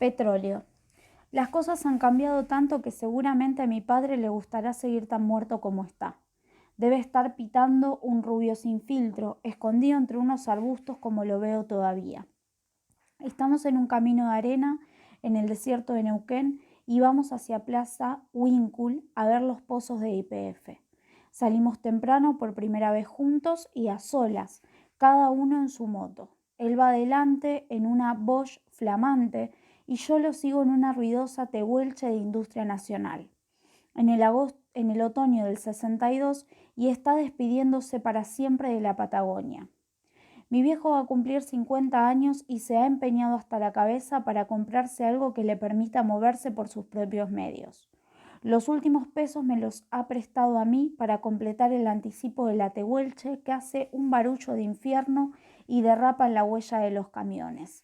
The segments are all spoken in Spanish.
Petróleo. Las cosas han cambiado tanto que seguramente a mi padre le gustará seguir tan muerto como está. Debe estar pitando un rubio sin filtro, escondido entre unos arbustos como lo veo todavía. Estamos en un camino de arena en el desierto de Neuquén y vamos hacia Plaza Winkle a ver los pozos de YPF. Salimos temprano por primera vez juntos y a solas, cada uno en su moto. Él va adelante en una Bosch flamante y yo lo sigo en una ruidosa Tehuelche de Industria Nacional. En el otoño del 62 y está despidiéndose para siempre de la Patagonia. Mi viejo va a cumplir 50 años y se ha empeñado hasta la cabeza para comprarse algo que le permita moverse por sus propios medios. Los últimos pesos me los ha prestado a mí para completar el anticipo de la Tehuelche que hace un barullo de infierno y derrapa en la huella de los camiones.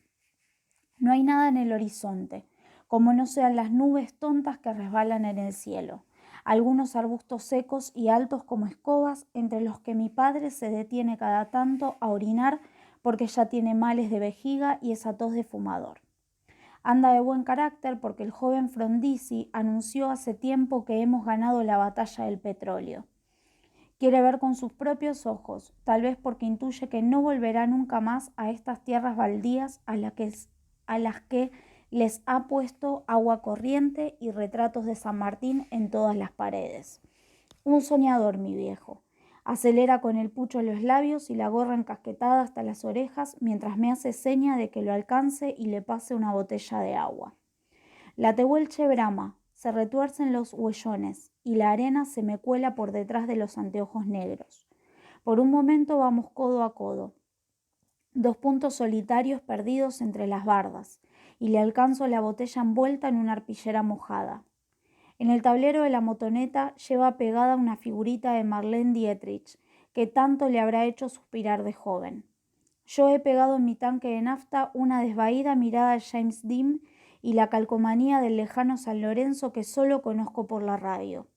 No hay nada en el horizonte, como no sean las nubes tontas que resbalan en el cielo. Algunos arbustos secos y altos como escobas, entre los que mi padre se detiene cada tanto a orinar porque ya tiene males de vejiga y esa tos de fumador. Anda de buen carácter porque el joven Frondizi anunció hace tiempo que hemos ganado la batalla del petróleo. Quiere ver con sus propios ojos, tal vez porque intuye que no volverá nunca más a estas tierras baldías a las que les ha puesto agua corriente y retratos de San Martín en todas las paredes. Un soñador, mi viejo. Acelera con el pucho los labios y la gorra encasquetada hasta las orejas mientras me hace seña de que lo alcance y le pase una botella de agua. La Tehuelche brama, se retuercen los huellones y la arena se me cuela por detrás de los anteojos negros. Por un momento vamos codo a codo, dos puntos solitarios perdidos entre las bardas, y le alcanzo la botella envuelta en una arpillera mojada. En el tablero de la motoneta lleva pegada una figurita de Marlene Dietrich, que tanto le habrá hecho suspirar de joven. Yo he pegado en mi tanque de nafta una desvaída mirada a James Dean y la calcomanía del lejano San Lorenzo que solo conozco por la radio.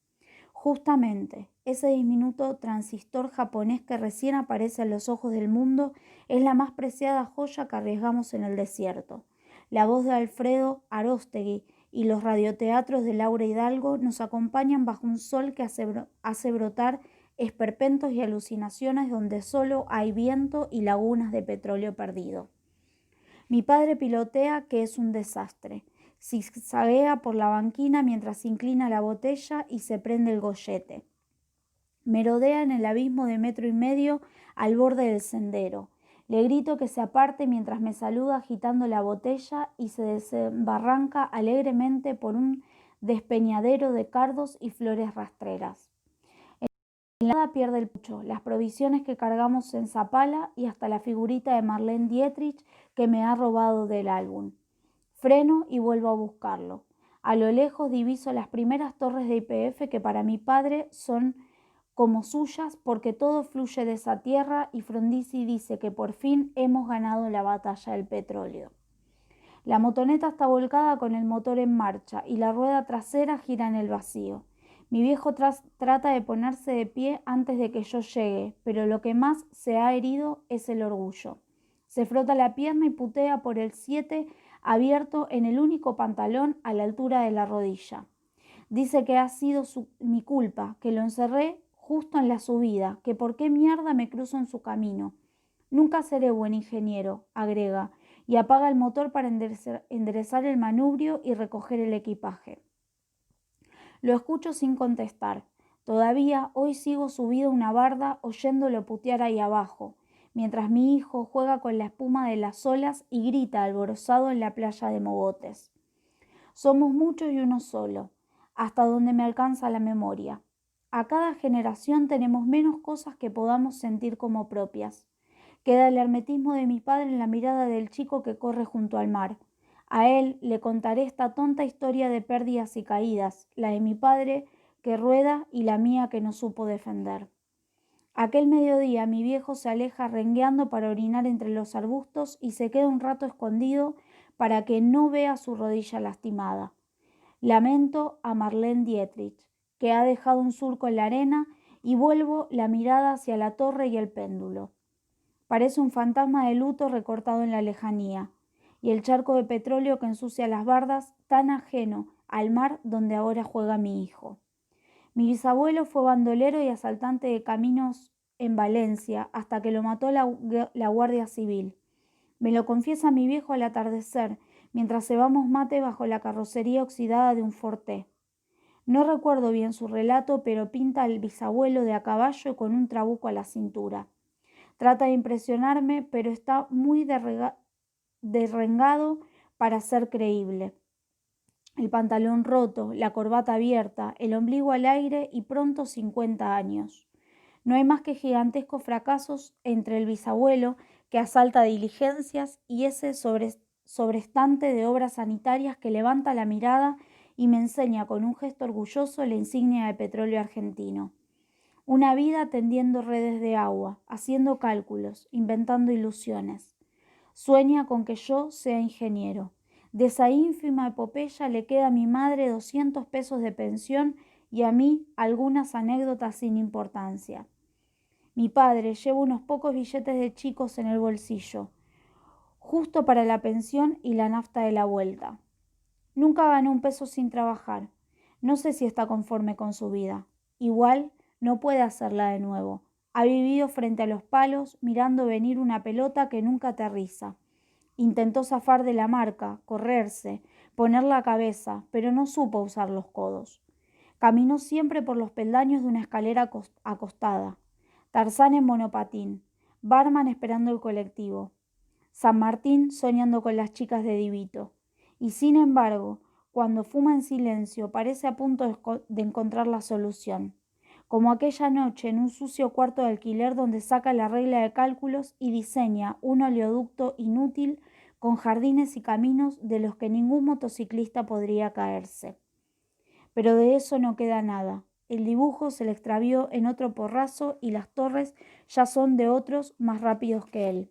Justamente, ese diminuto transistor japonés que recién aparece a los ojos del mundo es la más preciada joya que arriesgamos en el desierto. La voz de Alfredo Aróstegui y los radioteatros de Laura Hidalgo nos acompañan bajo un sol que hace brotar esperpentos y alucinaciones donde solo hay viento y lagunas de petróleo perdido. Mi padre pilotea que es un desastre. Zigzaguea por la banquina mientras inclina la botella y se prende el gollete. Merodea en el abismo de 1,5 metros al borde del sendero. Le grito que se aparte mientras me saluda agitando la botella y se desembarranca alegremente por un despeñadero de cardos y flores rastreras. En nada pierde el pucho, las provisiones que cargamos en Zapala y hasta la figurita de Marlene Dietrich que me ha robado del álbum. Freno y vuelvo a buscarlo. A lo lejos diviso las primeras torres de YPF que para mi padre son como suyas porque todo fluye de esa tierra y Frondizi dice que por fin hemos ganado la batalla del petróleo. La motoneta está volcada con el motor en marcha y la rueda trasera gira en el vacío. Mi viejo trata de ponerse de pie antes de que yo llegue, pero lo que más se ha herido es el orgullo. Se frota la pierna y putea por el 7 abierto en el único pantalón a la altura de la rodilla. Dice que ha sido mi culpa, que lo encerré justo en la subida, que por qué mierda me cruzo en su camino. Nunca seré buen ingeniero, agrega, y apaga el motor para enderezar el manubrio y recoger el equipaje. Lo escucho sin contestar. Todavía hoy sigo subido a una barda oyéndolo putear ahí abajo, mientras mi hijo juega con la espuma de las olas y grita alborozado en la playa de Mogotes. Somos muchos y uno solo, hasta donde me alcanza la memoria. A cada generación tenemos menos cosas que podamos sentir como propias. Queda el hermetismo de mi padre en la mirada del chico que corre junto al mar. A él le contaré esta tonta historia de pérdidas y caídas, la de mi padre que rueda y la mía que no supo defender. Aquel mediodía mi viejo se aleja rengueando para orinar entre los arbustos y se queda un rato escondido para que no vea su rodilla lastimada. Lamento a Marlene Dietrich, que ha dejado un surco en la arena, y vuelvo la mirada hacia la torre y el péndulo. Parece un fantasma de luto recortado en la lejanía, y el charco de petróleo que ensucia las bardas, tan ajeno al mar donde ahora juega mi hijo. Mi bisabuelo fue bandolero y asaltante de caminos en Valencia hasta que lo mató la Guardia Civil. Me lo confiesa mi viejo al atardecer, mientras cebamos mate bajo la carrocería oxidada de un Forte. No recuerdo bien su relato, pero pinta al bisabuelo de a caballo con un trabuco a la cintura. Trata de impresionarme, pero está muy derrengado para ser creíble. El pantalón roto, la corbata abierta, el ombligo al aire y pronto 50 años. No hay más que gigantescos fracasos entre el bisabuelo, que asalta diligencias, y ese sobrestante de obras sanitarias que levanta la mirada y me enseña con un gesto orgulloso la insignia de petróleo argentino. Una vida tendiendo redes de agua, haciendo cálculos, inventando ilusiones. Sueña con que yo sea ingeniero. De esa ínfima epopeya le queda a mi madre 200 pesos de pensión y a mí algunas anécdotas sin importancia. Mi padre lleva unos pocos billetes de chicos en el bolsillo, justo para la pensión y la nafta de la vuelta. Nunca ganó un peso sin trabajar. No sé si está conforme con su vida. Igual no puede hacerla de nuevo. Ha vivido frente a los palos, mirando venir una pelota que nunca aterriza. Intentó zafar de la marca, correrse, poner la cabeza, pero no supo usar los codos. Caminó siempre por los peldaños de una escalera acostada. Tarzán en monopatín, barman esperando el colectivo, San Martín soñando con las chicas de Divito. Y sin embargo, cuando fuma en silencio, parece a punto de encontrar la solución. Como aquella noche en un sucio cuarto de alquiler donde saca la regla de cálculos y diseña un oleoducto inútil con jardines y caminos de los que ningún motociclista podría caerse. Pero de eso no queda nada. El dibujo se le extravió en otro porrazo y las torres ya son de otros más rápidos que él.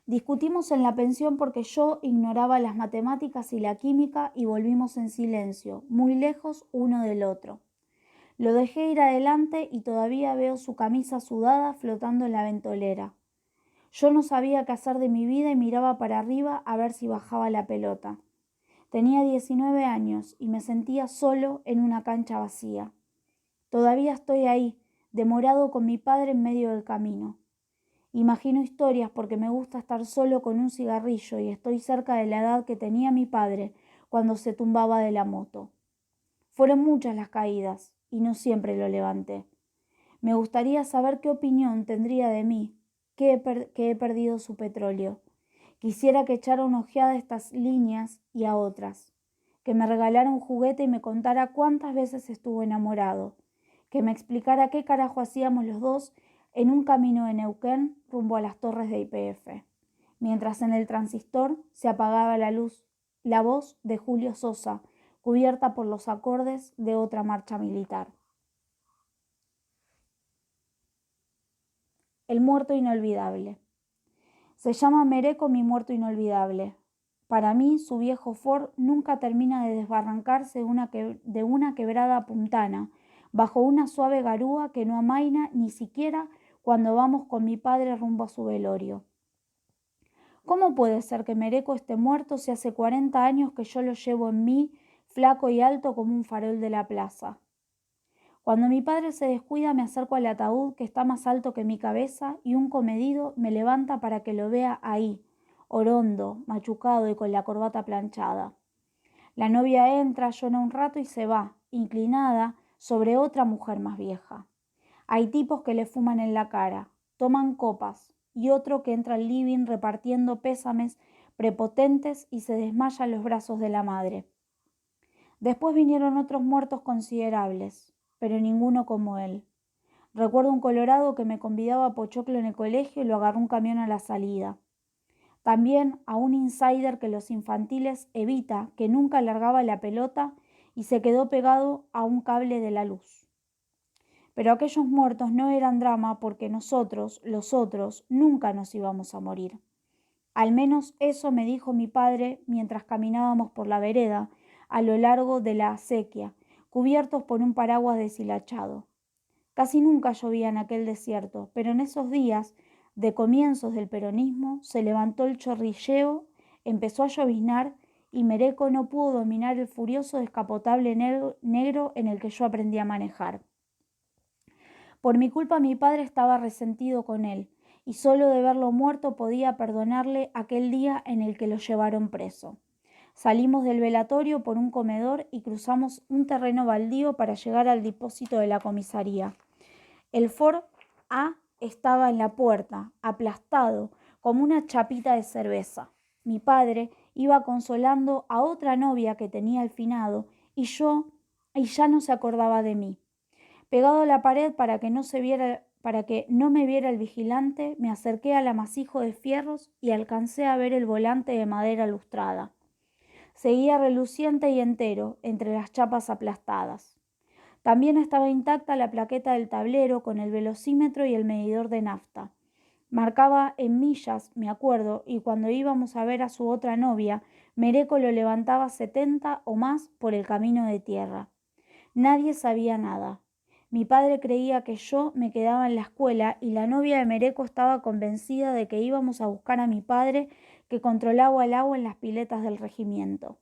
Discutimos en la pensión porque yo ignoraba las matemáticas y la química y volvimos en silencio, muy lejos uno del otro. Lo dejé ir adelante y todavía veo su camisa sudada flotando en la ventolera. Yo no sabía qué hacer de mi vida y miraba para arriba a ver si bajaba la pelota. Tenía 19 años y me sentía solo en una cancha vacía. Todavía estoy ahí, demorado con mi padre en medio del camino. Imagino historias porque me gusta estar solo con un cigarrillo y estoy cerca de la edad que tenía mi padre cuando se tumbaba de la moto. Fueron muchas las caídas y no siempre lo levanté. Me gustaría saber qué opinión tendría de mí, que he perdido su petróleo. Quisiera que echara una ojeada a estas líneas y a otras, que me regalara un juguete y me contara cuántas veces estuvo enamorado, que me explicara qué carajo hacíamos los dos en un camino de Neuquén rumbo a las torres de YPF, mientras en el transistor se apagaba la voz de Julio Sosa, cubierta por los acordes de otra marcha militar. El muerto inolvidable. Se llama Mereco mi muerto inolvidable. Para mí, su viejo Ford nunca termina de desbarrancarse de una quebrada puntana, bajo una suave garúa que no amaina ni siquiera cuando vamos con mi padre rumbo a su velorio. ¿Cómo puede ser que Mereco esté muerto si hace 40 años que yo lo llevo en mí, flaco y alto como un farol de la plaza? Cuando mi padre se descuida me acerco al ataúd que está más alto que mi cabeza y un comedido me levanta para que lo vea ahí, orondo, machucado y con la corbata planchada. La novia entra, llora un rato y se va, inclinada sobre otra mujer más vieja. Hay tipos que le fuman en la cara, toman copas, y otro que entra al living repartiendo pésames prepotentes y se desmaya en los brazos de la madre. Después vinieron otros muertos considerables, pero ninguno como él. Recuerdo un colorado que me convidaba a pochoclo en el colegio y lo agarró un camión a la salida. También a un insider que los infantiles evita, que nunca largaba la pelota y se quedó pegado a un cable de la luz. Pero aquellos muertos no eran drama porque nosotros, los otros, nunca nos íbamos a morir. Al menos eso me dijo mi padre mientras caminábamos por la vereda a lo largo de la acequia, cubiertos por un paraguas deshilachado. Casi nunca llovía en aquel desierto, pero en esos días de comienzos del peronismo se levantó el chorrilleo Empezó a lloviznar y Mereco no pudo dominar el furioso descapotable negro en el que yo aprendí a manejar. Por mi culpa mi padre estaba resentido con él, y solo de verlo muerto podía perdonarle aquel día en el que lo llevaron preso. Salimos del velatorio por un comedor y cruzamos un terreno baldío para llegar al depósito de la comisaría. El Ford A estaba en la puerta, aplastado, como una chapita de cerveza. Mi padre iba consolando a otra novia que tenía al finado y ya no se acordaba de mí. Pegado a la pared para que no me viera el vigilante, me acerqué al amasijo de fierros y alcancé a ver el volante de madera lustrada. Seguía reluciente y entero entre las chapas aplastadas. También estaba intacta la plaqueta del tablero con el velocímetro y el medidor de nafta. Marcaba en millas, me acuerdo, y cuando íbamos a ver a su otra novia, Mereco lo levantaba 70 o más por el camino de tierra. Nadie sabía nada. Mi padre creía que yo me quedaba en la escuela y la novia de Mereco estaba convencida de que íbamos a buscar a mi padre, que controlaba el agua en las piletas del regimiento.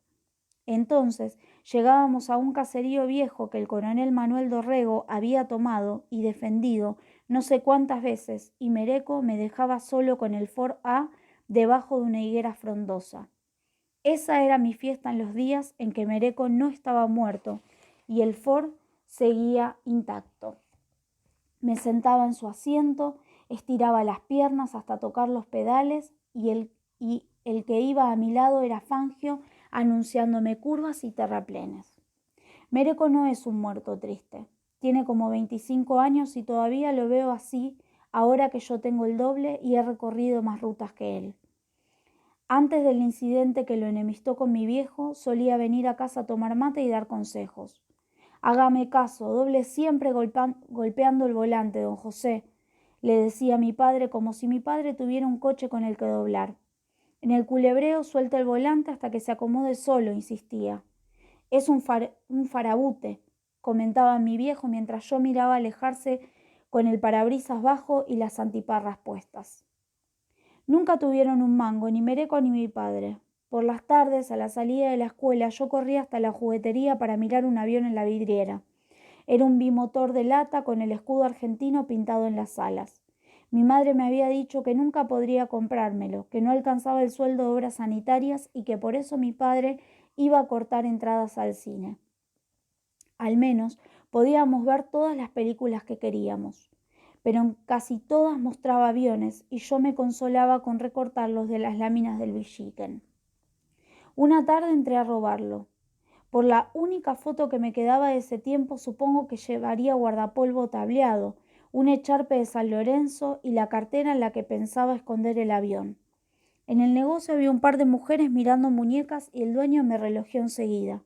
Entonces llegábamos a un caserío viejo que el coronel Manuel Dorrego había tomado y defendido no sé cuántas veces, y Mereco me dejaba solo con el Ford A debajo de una higuera frondosa. Esa era mi fiesta en los días en que Mereco no estaba muerto y el Ford seguía intacto. Me sentaba en su asiento, estiraba las piernas hasta tocar los pedales y el que iba a mi lado era Fangio, anunciándome curvas y terraplenes. Mereco no es un muerto triste. Tiene como 25 años y todavía lo veo así ahora que yo tengo el doble y he recorrido más rutas que él. Antes del incidente que lo enemistó con mi viejo, solía venir a casa a tomar mate y dar consejos. Hágame caso, doble siempre golpeando el volante, don José, le decía a mi padre como si mi padre tuviera un coche con el que doblar. En el culebreo suelta el volante hasta que se acomode solo, insistía. Es un farabute, comentaba mi viejo mientras yo miraba alejarse con el parabrisas bajo y las antiparras puestas. Nunca tuvieron un mango, ni Mereco ni mi padre. Por las tardes, a la salida de la escuela, yo corría hasta la juguetería para mirar un avión en la vidriera. Era un bimotor de lata con el escudo argentino pintado en las alas. Mi madre me había dicho que nunca podría comprármelo, que no alcanzaba el sueldo de obras sanitarias y que por eso mi padre iba a cortar entradas al cine. Al menos podíamos ver todas las películas que queríamos, pero en casi todas mostraba aviones y yo me consolaba con recortarlos de las láminas del Villiquen. Una tarde entré a robarlo. Por la única foto que me quedaba de ese tiempo supongo que llevaría guardapolvo tableado, un echarpe de San Lorenzo y la cartera en la que pensaba esconder el avión. En el negocio había un par de mujeres mirando muñecas y el dueño me relojeó enseguida.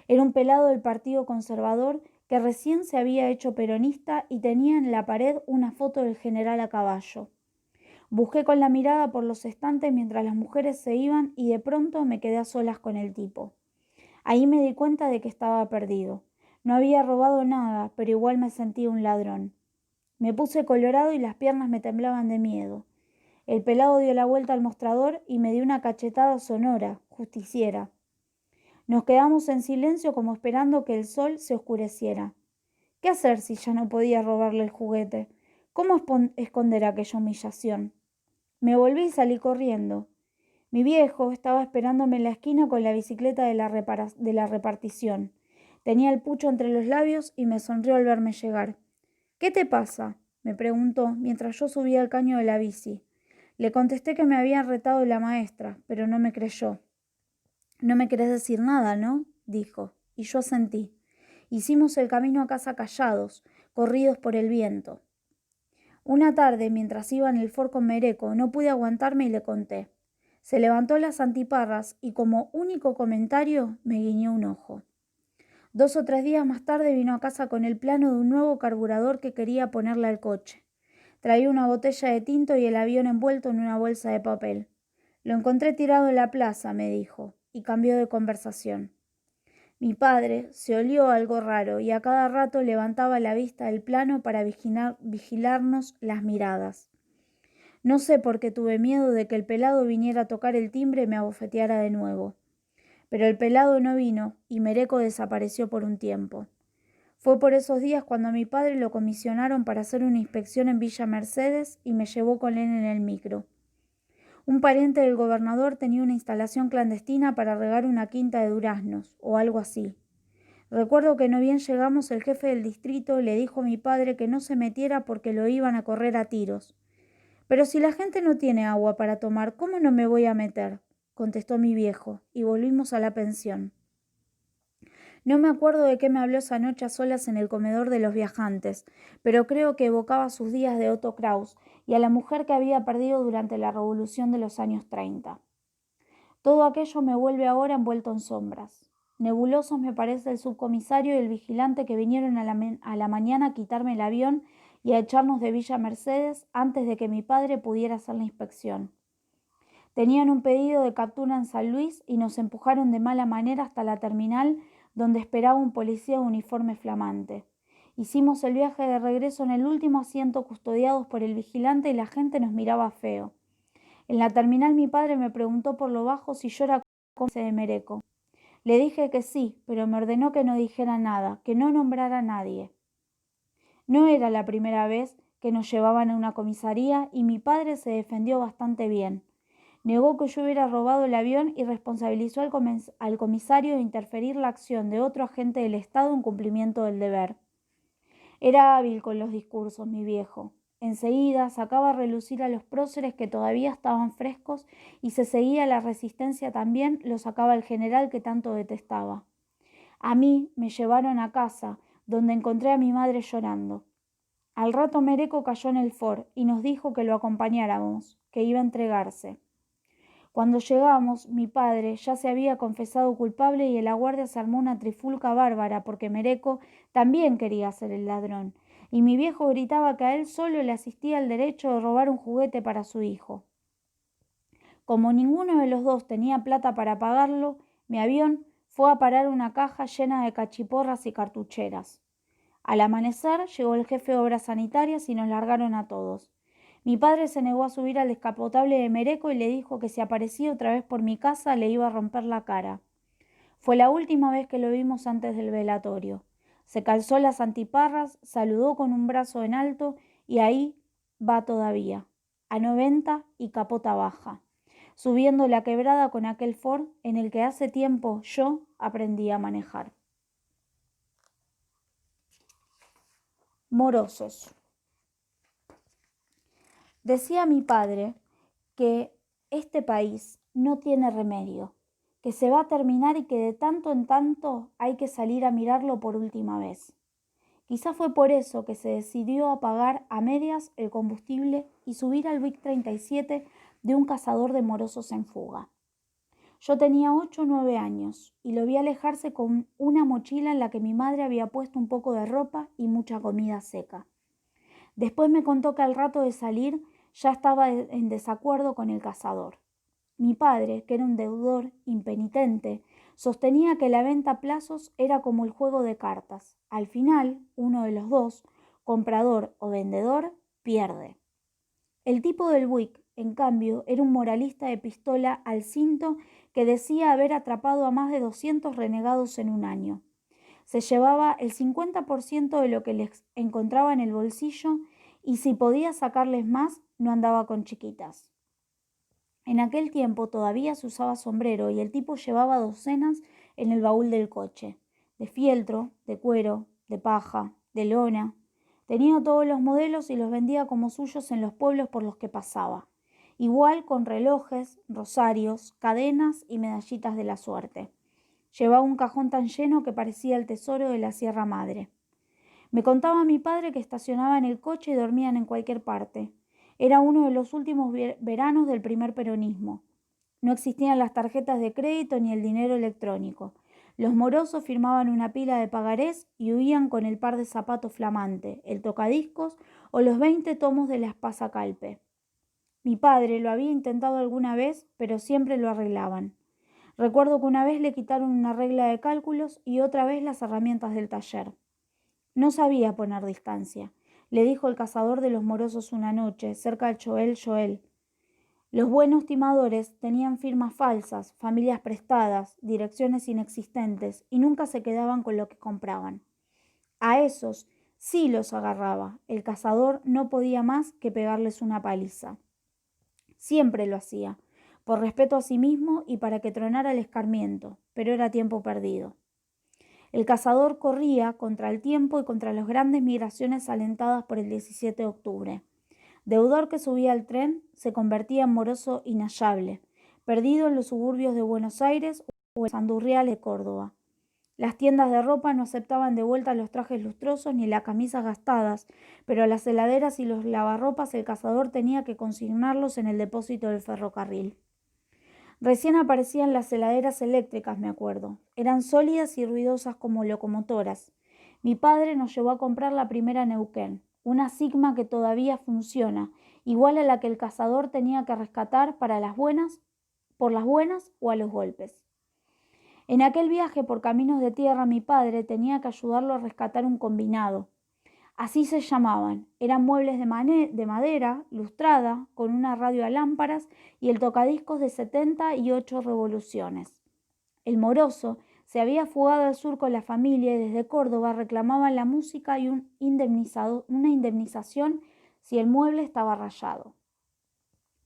Era un pelado del Partido Conservador que recién se había hecho peronista y tenía en la pared una foto del general a caballo. Busqué con la mirada por los estantes mientras las mujeres se iban y de pronto me quedé a solas con el tipo. Ahí me di cuenta de que estaba perdido. No había robado nada, pero igual me sentía un ladrón. Me puse colorado y las piernas me temblaban de miedo. El pelado dio la vuelta al mostrador y me dio una cachetada sonora, justiciera. Nos quedamos en silencio como esperando que el sol se oscureciera. ¿Qué hacer si ya no podía robarle el juguete? ¿Cómo esconder aquella humillación? Me volví y salí corriendo. Mi viejo estaba esperándome en la esquina con la bicicleta de la repartición. Tenía el pucho entre los labios y me sonrió al verme llegar. «¿Qué te pasa?», me preguntó mientras yo subía el caño de la bici. Le contesté que me había retado la maestra, pero no me creyó. «No me querés decir nada, ¿no?», dijo, y yo asentí. Hicimos el camino a casa callados, corridos por el viento. Una tarde, mientras iba en el Ford con Mereco, no pude aguantarme y le conté. Se levantó las antiparras y como único comentario me guiñó un ojo. 2 o 3 días más tarde vino a casa con el plano de un nuevo carburador que quería ponerle al coche. Traía una botella de tinto y el avión envuelto en una bolsa de papel. «Lo encontré tirado en la plaza», me dijo, y cambió de conversación. Mi padre se olió algo raro y a cada rato levantaba la vista del plano para vigilarnos las miradas. No sé por qué tuve miedo de que el pelado viniera a tocar el timbre y me abofeteara de nuevo. Pero el pelado no vino y Mereco desapareció por un tiempo. Fue por esos días cuando a mi padre lo comisionaron para hacer una inspección en Villa Mercedes y me llevó con él en el micro. Un pariente del gobernador tenía una instalación clandestina para regar una quinta de duraznos, o algo así. Recuerdo que no bien llegamos, el jefe del distrito le dijo a mi padre que no se metiera porque lo iban a correr a tiros. «Pero si la gente no tiene agua para tomar, ¿cómo no me voy a meter?», contestó mi viejo, y volvimos a la pensión. No me acuerdo de qué me habló esa noche a solas en el comedor de los viajantes, pero creo que evocaba sus días de Otto Kraus y a la mujer que había perdido durante la revolución de los años 30. Todo aquello me vuelve ahora envuelto en sombras. Nebulosos me parece el subcomisario y el vigilante que vinieron a la mañana a quitarme el avión y a echarnos de Villa Mercedes antes de que mi padre pudiera hacer la inspección. Tenían un pedido de captura en San Luis y nos empujaron de mala manera hasta la terminal donde esperaba un policía de uniforme flamante. Hicimos el viaje de regreso en el último asiento custodiados por el vigilante y la gente nos miraba feo. En la terminal mi padre me preguntó por lo bajo si yo era cómplice de Mereco. Le dije que sí, pero me ordenó que no dijera nada, que no nombrara a nadie. No era la primera vez que nos llevaban a una comisaría y mi padre se defendió bastante bien. Negó que yo hubiera robado el avión y responsabilizó al comisario de interferir la acción de otro agente del Estado en cumplimiento del deber. Era hábil con los discursos, mi viejo. Enseguida sacaba a relucir a los próceres que todavía estaban frescos y se seguía la resistencia también, lo sacaba el general que tanto detestaba. A mí me llevaron a casa, donde encontré a mi madre llorando. Al rato Mereco cayó en el Ford y nos dijo que lo acompañáramos, que iba a entregarse. Cuando llegamos, mi padre ya se había confesado culpable y en la guardia se armó una trifulca bárbara porque Mereco también quería ser el ladrón, y mi viejo gritaba que a él solo le asistía el derecho de robar un juguete para su hijo. Como ninguno de los dos tenía plata para pagarlo, mi avión fue a parar a una caja llena de cachiporras y cartucheras. Al amanecer llegó el jefe de obras sanitarias y nos largaron a todos. Mi padre se negó a subir al descapotable de Mereco y le dijo que si aparecía otra vez por mi casa le iba a romper la cara. Fue la última vez que lo vimos antes del velatorio. Se calzó las antiparras, saludó con un brazo en alto y ahí va todavía, a 90 y capota baja, subiendo la quebrada con aquel Ford en el que hace tiempo yo aprendí a manejar. Morosos. Decía mi padre que este país no tiene remedio, que se va a terminar y que de tanto en tanto hay que salir a mirarlo por última vez. Quizá fue por eso que se decidió apagar a medias el combustible y subir al Buick 37 de un cazador de morosos en fuga. Yo tenía 8 o 9 años y lo vi alejarse con una mochila en la que mi madre había puesto un poco de ropa y mucha comida seca. Después me contó que al rato de salir ya estaba en desacuerdo con el cazador. Mi padre, que era un deudor impenitente, sostenía que la venta a plazos era como el juego de cartas. Al final, uno de los dos, comprador o vendedor, pierde. El tipo del Buick, en cambio, era un moralista de pistola al cinto que decía haber atrapado a más de 200 renegados en un año. Se llevaba el 50% de lo que les encontraba en el bolsillo y si podía sacarles más, no andaba con chiquitas. En aquel tiempo todavía se usaba sombrero y el tipo llevaba docenas en el baúl del coche, de fieltro, de cuero, de paja, de lona. Tenía todos los modelos y los vendía como suyos en los pueblos por los que pasaba, igual con relojes, rosarios, cadenas y medallitas de la suerte. Llevaba un cajón tan lleno que parecía el tesoro de la Sierra Madre. Me contaba mi padre que estacionaban el coche y dormían en cualquier parte. Era uno de los últimos veranos del primer peronismo. No existían las tarjetas de crédito ni el dinero electrónico. Los morosos firmaban una pila de pagarés y huían con el par de zapatos flamante, el tocadiscos o los 20 tomos de la Espasa Calpe. Mi padre lo había intentado alguna vez, pero siempre lo arreglaban. Recuerdo que una vez le quitaron una regla de cálculos y otra vez las herramientas del taller. No sabía poner distancia, le dijo el cazador de los morosos una noche, cerca del Joel, Los buenos timadores tenían firmas falsas, familias prestadas, direcciones inexistentes y nunca se quedaban con lo que compraban. A esos sí los agarraba. El cazador no podía más que pegarles una paliza. Siempre lo hacía, por respeto a sí mismo y para que tronara el escarmiento, pero era tiempo perdido. El cazador corría contra el tiempo y contra las grandes migraciones alentadas por el 17 de octubre. Deudor que subía al tren se convertía en moroso inhallable, perdido en los suburbios de Buenos Aires o en Sandurrial de Córdoba. Las tiendas de ropa no aceptaban de vuelta los trajes lustrosos ni las camisas gastadas, pero las heladeras y los lavarropas el cazador tenía que consignarlos en el depósito del ferrocarril. Recién aparecían las heladeras eléctricas, me acuerdo. Eran sólidas y ruidosas como locomotoras. Mi padre nos llevó a comprar la primera Neuquén, una Sigma que todavía funciona, igual a la que el cazador tenía que rescatar por las buenas o a los golpes. En aquel viaje por caminos de tierra mi padre tenía que ayudarlo a rescatar un combinado. Así se llamaban. Eran muebles de madera, lustrada, con una radio a lámparas y el tocadiscos de 78 revoluciones. El moroso se había fugado al sur con la familia y desde Córdoba reclamaban la música y una indemnización si el mueble estaba rayado.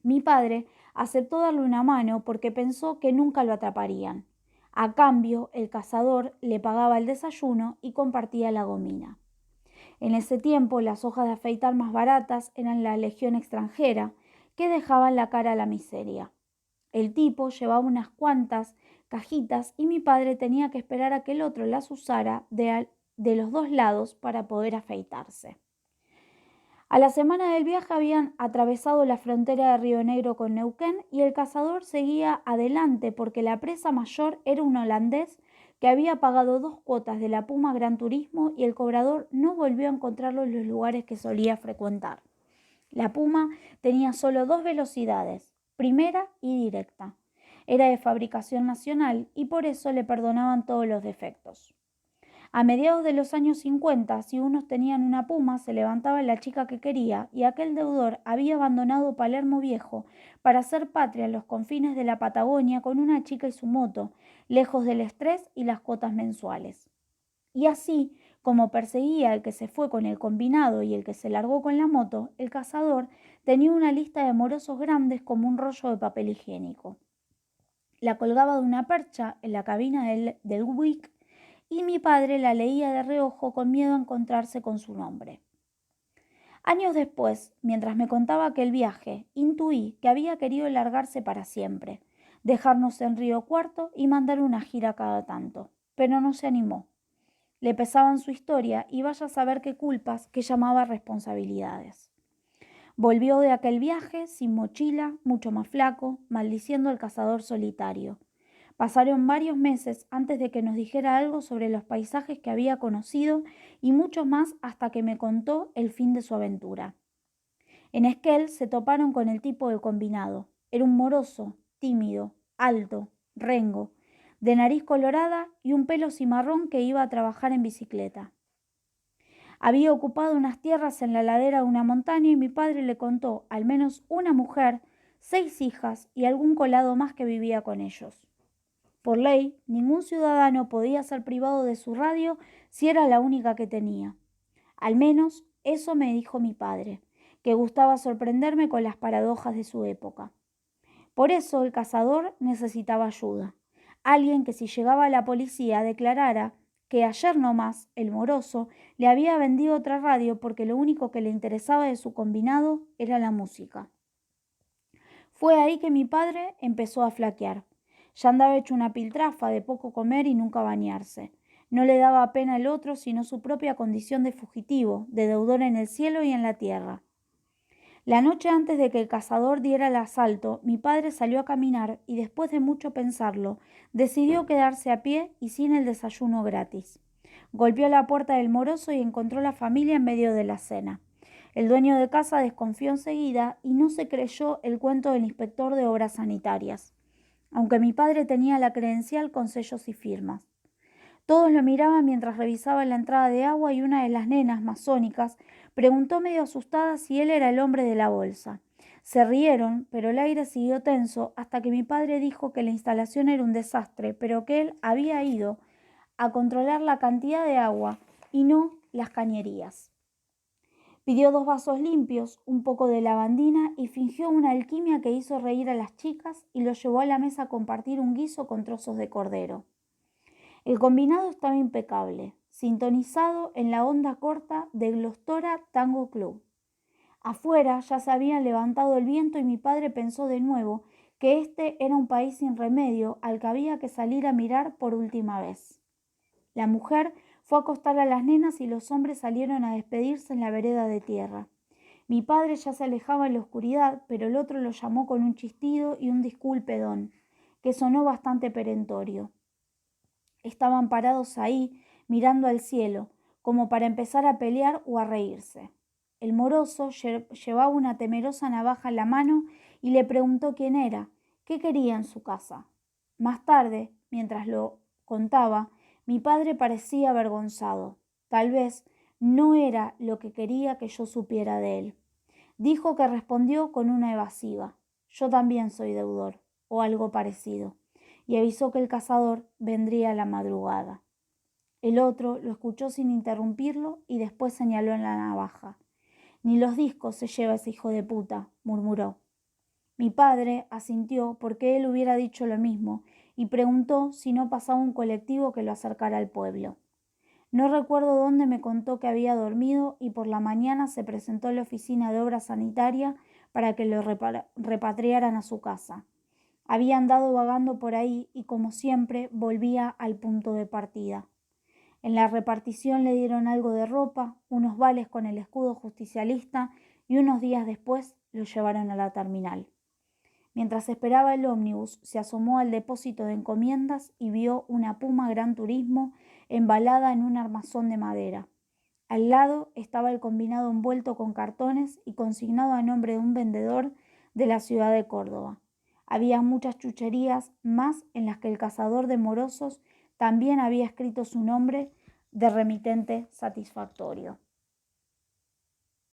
Mi padre aceptó darle una mano porque pensó que nunca lo atraparían. A cambio, el cazador le pagaba el desayuno y compartía la gomina. En ese tiempo, las hojas de afeitar más baratas eran la legión extranjera, que dejaban la cara a la miseria. El tipo llevaba unas cuantas cajitas y mi padre tenía que esperar a que el otro las usara de los dos lados para poder afeitarse. A la semana del viaje habían atravesado la frontera de Río Negro con Neuquén y el cazador seguía adelante porque la presa mayor era un holandés que había pagado 2 cuotas de la Puma Gran Turismo y el cobrador no volvió a encontrarlo en los lugares que solía frecuentar. La Puma tenía solo 2 velocidades, primera y directa. Era de fabricación nacional y por eso le perdonaban todos los defectos. A mediados de los años 50, si unos tenían una Puma, se levantaba la chica que quería y aquel deudor había abandonado Palermo Viejo para hacer patria en los confines de la Patagonia con una chica y su moto, lejos del estrés y las cuotas mensuales. Y así, como perseguía al que se fue con el combinado y el que se largó con la moto, el cazador tenía una lista de morosos grandes como un rollo de papel higiénico. La colgaba de una percha en la cabina del WIC y mi padre la leía de reojo con miedo a encontrarse con su nombre. Años después, mientras me contaba aquel viaje, intuí que había querido largarse para siempre, dejarnos en Río Cuarto y mandar una gira cada tanto, pero no se animó. Le pesaban su historia y vaya a saber qué culpas que llamaba responsabilidades. Volvió de aquel viaje sin mochila, mucho más flaco, maldiciendo al cazador solitario. Pasaron varios meses antes de que nos dijera algo sobre los paisajes que había conocido y muchos más hasta que me contó el fin de su aventura. En Esquel se toparon con el tipo del combinado. Era un moroso, tímido, alto, rengo, de nariz colorada y un pelo cimarrón que iba a trabajar en bicicleta. Había ocupado unas tierras en la ladera de una montaña y mi padre le contó al menos una mujer, 6 hijas y algún colado más que vivía con ellos. Por ley, ningún ciudadano podía ser privado de su radio si era la única que tenía. Al menos eso me dijo mi padre, que gustaba sorprenderme con las paradojas de su época. Por eso el cazador necesitaba ayuda. Alguien que si llegaba a la policía declarara que ayer nomás el moroso le había vendido otra radio porque lo único que le interesaba de su combinado era la música. Fue ahí que mi padre empezó a flaquear. Ya andaba hecho una piltrafa de poco comer y nunca bañarse. No le daba pena el otro sino su propia condición de fugitivo, de deudor en el cielo y en la tierra. La noche antes de que el cazador diera el asalto, mi padre salió a caminar y después de mucho pensarlo, decidió quedarse a pie y sin el desayuno gratis. Golpeó la puerta del moroso y encontró la familia en medio de la cena. El dueño de casa desconfió enseguida y no se creyó el cuento del inspector de obras sanitarias, aunque mi padre tenía la credencial con sellos y firmas. Todos lo miraban mientras revisaba la entrada de agua y una de las nenas masónicas preguntó medio asustada si él era el hombre de la bolsa. Se rieron, pero el aire siguió tenso hasta que mi padre dijo que la instalación era un desastre, pero que él había ido a controlar la cantidad de agua y no las cañerías. Pidió 2 vasos limpios, un poco de lavandina y fingió una alquimia que hizo reír a las chicas y los llevó a la mesa a compartir un guiso con trozos de cordero. El combinado estaba impecable, sintonizado en la onda corta de Glostora Tango Club. Afuera ya se había levantado el viento y mi padre pensó de nuevo que este era un país sin remedio al que había que salir a mirar por última vez. La mujer fue a acostar a las nenas y los hombres salieron a despedirse en la vereda de tierra. Mi padre ya se alejaba en la oscuridad, pero el otro lo llamó con un chistido y un disculpe, don, que sonó bastante perentorio. Estaban parados ahí, mirando al cielo, como para empezar a pelear o a reírse. El moroso llevaba una temerosa navaja en la mano y le preguntó quién era, qué quería en su casa. Más tarde, mientras lo contaba, mi padre parecía avergonzado. Tal vez no era lo que quería que yo supiera de él. Dijo que respondió con una evasiva. Yo también soy deudor, o algo parecido, y avisó que el cazador vendría a la madrugada. El otro lo escuchó sin interrumpirlo y después señaló en la navaja. Ni los discos se lleva ese hijo de puta, murmuró. Mi padre asintió porque él hubiera dicho lo mismo y preguntó si no pasaba un colectivo que lo acercara al pueblo. No recuerdo dónde me contó que había dormido y por la mañana se presentó a la oficina de obra sanitaria para que lo repatriaran a su casa. Había andado vagando por ahí y como siempre volvía al punto de partida. En la repartición le dieron algo de ropa, unos vales con el escudo justicialista y unos días después lo llevaron a la terminal. Mientras esperaba el ómnibus, se asomó al depósito de encomiendas y vio una Puma Gran Turismo embalada en un armazón de madera. Al lado estaba el combinado envuelto con cartones y consignado a nombre de un vendedor de la ciudad de Córdoba. Había muchas chucherías más en las que el cazador de morosos también había escrito su nombre de remitente satisfactorio.